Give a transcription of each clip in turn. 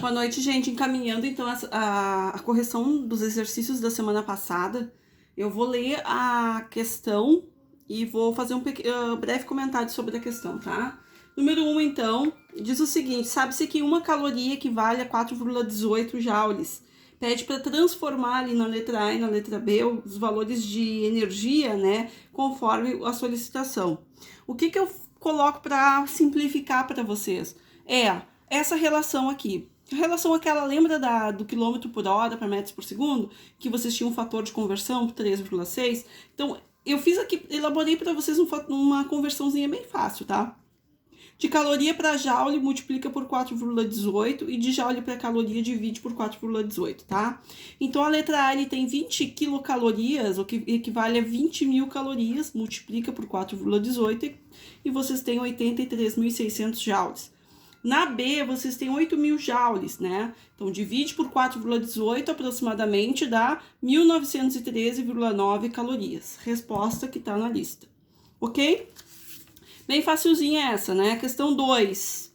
Boa noite, gente. Encaminhando, então, a correção dos exercícios da semana passada, eu vou ler a questão e vou fazer um breve comentário sobre a questão, tá? Número 1, então, diz o seguinte: sabe-se que uma caloria equivale a 4,18 joules. Pede para transformar ali na letra A e na letra B os valores de energia, né, conforme a solicitação. O que eu coloco para simplificar para vocês? Essa relação aqui. A relação aquela, lembra do quilômetro por hora para metros por segundo? Que vocês tinham um fator de conversão, 3,6? Então, eu fiz aqui, elaborei para vocês uma conversãozinha bem fácil, tá? De caloria para joule, multiplica por 4,18 e de joule para caloria divide por 4,18, tá? Então, a letra A ele tem 20 quilocalorias, o que equivale a 20 mil calorias, multiplica por 4,18 e vocês têm 83.600 joules. Na B, vocês têm 8.000 joules, né? Então, divide por 4,18, aproximadamente dá 1.913,9 calorias. Resposta que tá na lista. Ok? Bem facilzinha essa, né? Questão 2.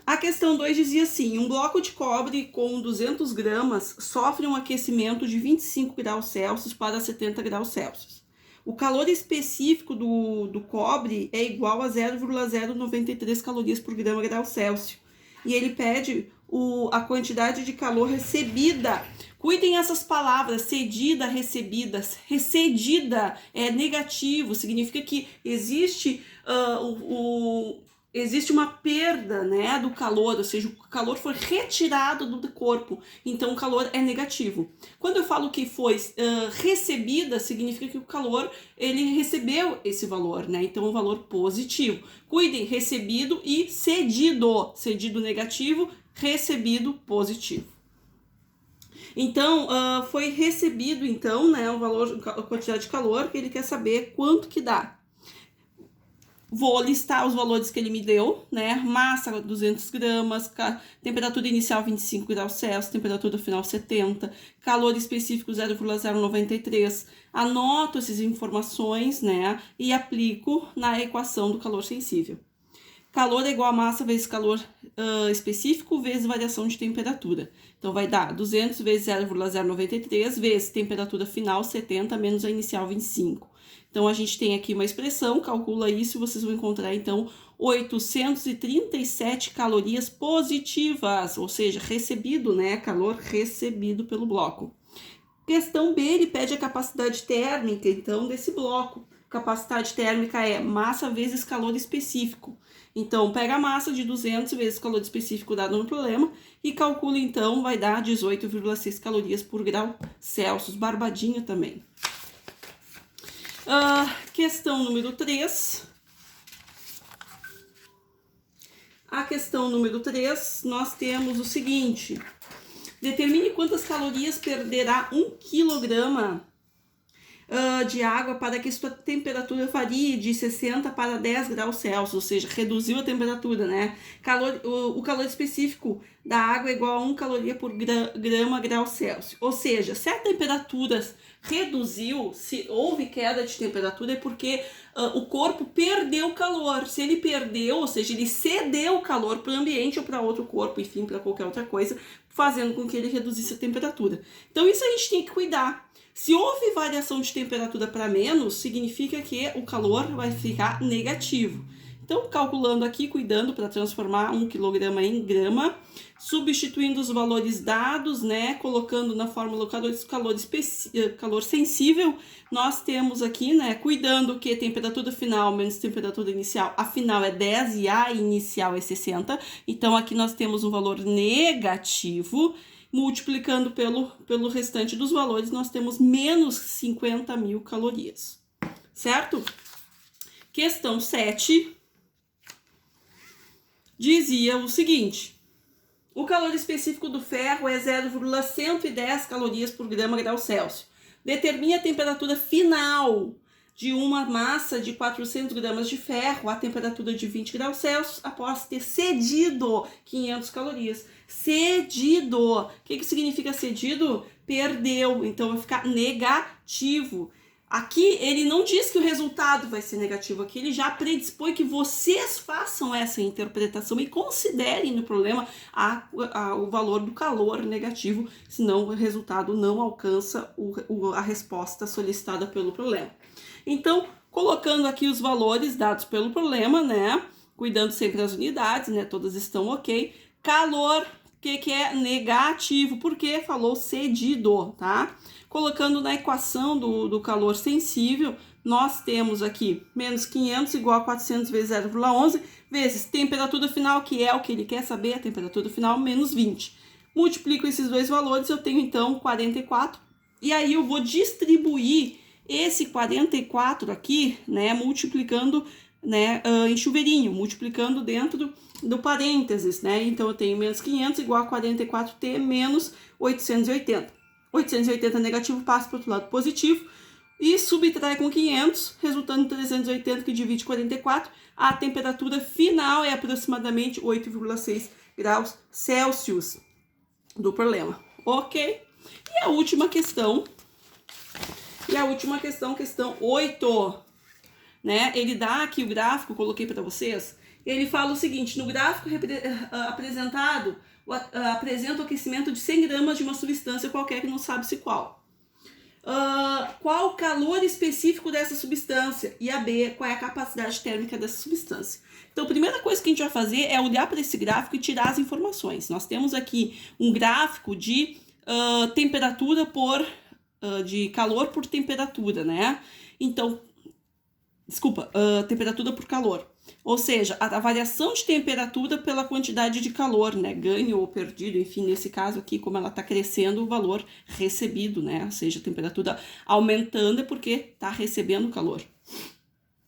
A questão 2 dizia assim: um bloco de cobre com 200 gramas sofre um aquecimento de 25 graus Celsius para 70 graus Celsius. O calor específico do cobre é igual a 0,093 calorias por grau Celsius. E ele pede a quantidade de calor recebida. Cuidem essas palavras, cedida, recebidas. Recedida é negativo, significa que existe existe uma perda, né, do calor, ou seja, o calor foi retirado do corpo, então o calor é negativo. Quando eu falo que foi recebida, significa que o calor, ele recebeu esse valor, né, então o valor positivo. Cuidem, recebido e cedido, cedido negativo, recebido positivo. Então, foi recebido, então, né, o valor, a quantidade de calor, que ele quer saber quanto que dá. Vou listar os valores que ele me deu, né? Massa, 200 gramas, temperatura inicial 25 graus Celsius, temperatura final 70, calor específico 0,093. Anoto essas informações, né? E aplico na equação do calor sensível. Calor é igual a massa vezes calor específico vezes variação de temperatura. Então, vai dar 200 vezes 0,093 vezes temperatura final 70 menos a inicial 25. Então, a gente tem aqui uma expressão, calcula isso e vocês vão encontrar, então, 837 calorias positivas, ou seja, recebido, né? Calor recebido pelo bloco. Questão B, ele pede a capacidade térmica, então, desse bloco. Capacidade térmica é massa vezes calor específico. Então, pega a massa de 200 vezes o calor específico dado no problema e calcula, então, vai dar 18,6 calorias por grau Celsius. Barbadinho também. Questão número 3. A questão número 3, nós temos o seguinte: determine quantas calorias perderá 1 quilograma de água para que sua temperatura varie de 60 para 10 graus Celsius, ou seja, reduziu a temperatura, né? O calor específico da água é igual a 1 caloria por grau Celsius. Ou seja, se a temperatura reduziu, se houve queda de temperatura, é porque o corpo perdeu calor. Se ele perdeu, ou seja, ele cedeu calor para o ambiente ou para outro corpo, enfim, para qualquer outra coisa, fazendo com que ele reduzisse a temperatura. Então, isso a gente tem que cuidar. Se houve variação de temperatura para menos, significa que o calor vai ficar negativo. Então, calculando aqui, cuidando para transformar 1 quilograma em grama, substituindo os valores dados, né, colocando na fórmula calor sensível, nós temos aqui, né, cuidando que temperatura final menos temperatura inicial, a final é 10 e a inicial é 60, então aqui nós temos um valor negativo. Multiplicando pelo restante dos valores, nós temos menos 50.000 calorias, certo? Questão 7 dizia o seguinte: o calor específico do ferro é 0,110 calorias por grau Celsius. Determine a temperatura final de uma massa de 400 gramas de ferro a temperatura de 20 graus Celsius após ter cedido 500 calorias. Cedido. O que significa cedido? Perdeu. Então, vai ficar negativo. Aqui ele não diz que o resultado vai ser negativo, aqui ele já predispõe que vocês façam essa interpretação e considerem no problema o valor do calor negativo, senão o resultado não alcança a resposta solicitada pelo problema. Então, colocando aqui os valores dados pelo problema, né? Cuidando sempre das unidades, né? Todas estão ok. Calor, que é negativo, porque falou cedido, tá? Colocando na equação do calor sensível, nós temos aqui menos 500 igual a 400 vezes 0,11, vezes temperatura final, que é o que ele quer saber, a temperatura final, menos 20. Multiplico esses dois valores, eu tenho então 44, e aí eu vou distribuir esse 44 aqui, né, multiplicando, né, em chuveirinho, multiplicando dentro do parênteses, né, então eu tenho menos 500 igual a 44t menos 880. 880 negativo passa para o outro lado positivo e subtrai com 500, resultando em 380 que divide 44. A temperatura final é aproximadamente 8,6 graus Celsius do problema, ok? E a última questão, questão 8, né? Ele dá aqui o gráfico, coloquei para vocês. Ele fala o seguinte: no gráfico apresentado, apresenta o aquecimento de 100 gramas de uma substância qualquer que não sabe-se qual. Qual o calor específico dessa substância? E a B, qual é a capacidade térmica dessa substância? Então, a primeira coisa que a gente vai fazer é olhar para esse gráfico e tirar as informações. Nós temos aqui um gráfico de temperatura de calor por temperatura, né? Então, temperatura por calor. Ou seja, a variação de temperatura pela quantidade de calor, né? Ganho ou perdido, enfim, nesse caso aqui, como ela está crescendo, o valor recebido, né? Ou seja, a temperatura aumentando é porque está recebendo calor.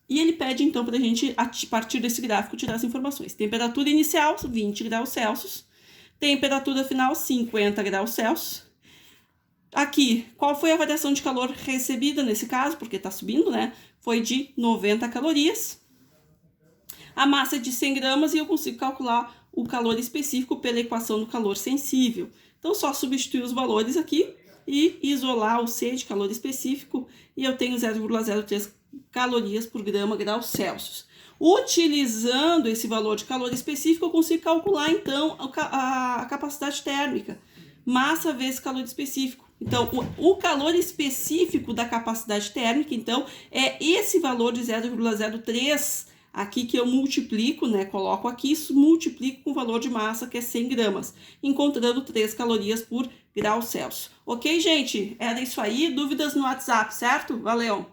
E ele pede, então, para a gente, a partir desse gráfico, tirar as informações. Temperatura inicial, 20 graus Celsius. Temperatura final, 50 graus Celsius. Aqui, qual foi a variação de calor recebida nesse caso? Porque está subindo, né? Foi de 90 calorias. A massa é de 100 gramas e eu consigo calcular o calor específico pela equação do calor sensível. Então, só substituir os valores aqui e isolar o C de calor específico e eu tenho 0,03 calorias por grau Celsius. Utilizando esse valor de calor específico, eu consigo calcular, então, a capacidade térmica. Massa vezes calor específico. Então, o calor específico da capacidade térmica, então, é esse valor de 0,03 aqui que eu multiplico, né? Coloco aqui, multiplico com o valor de massa, que é 100 gramas, encontrando 3 calorias por grau Celsius. Ok, gente? Era isso aí. Dúvidas no WhatsApp, certo? Valeu!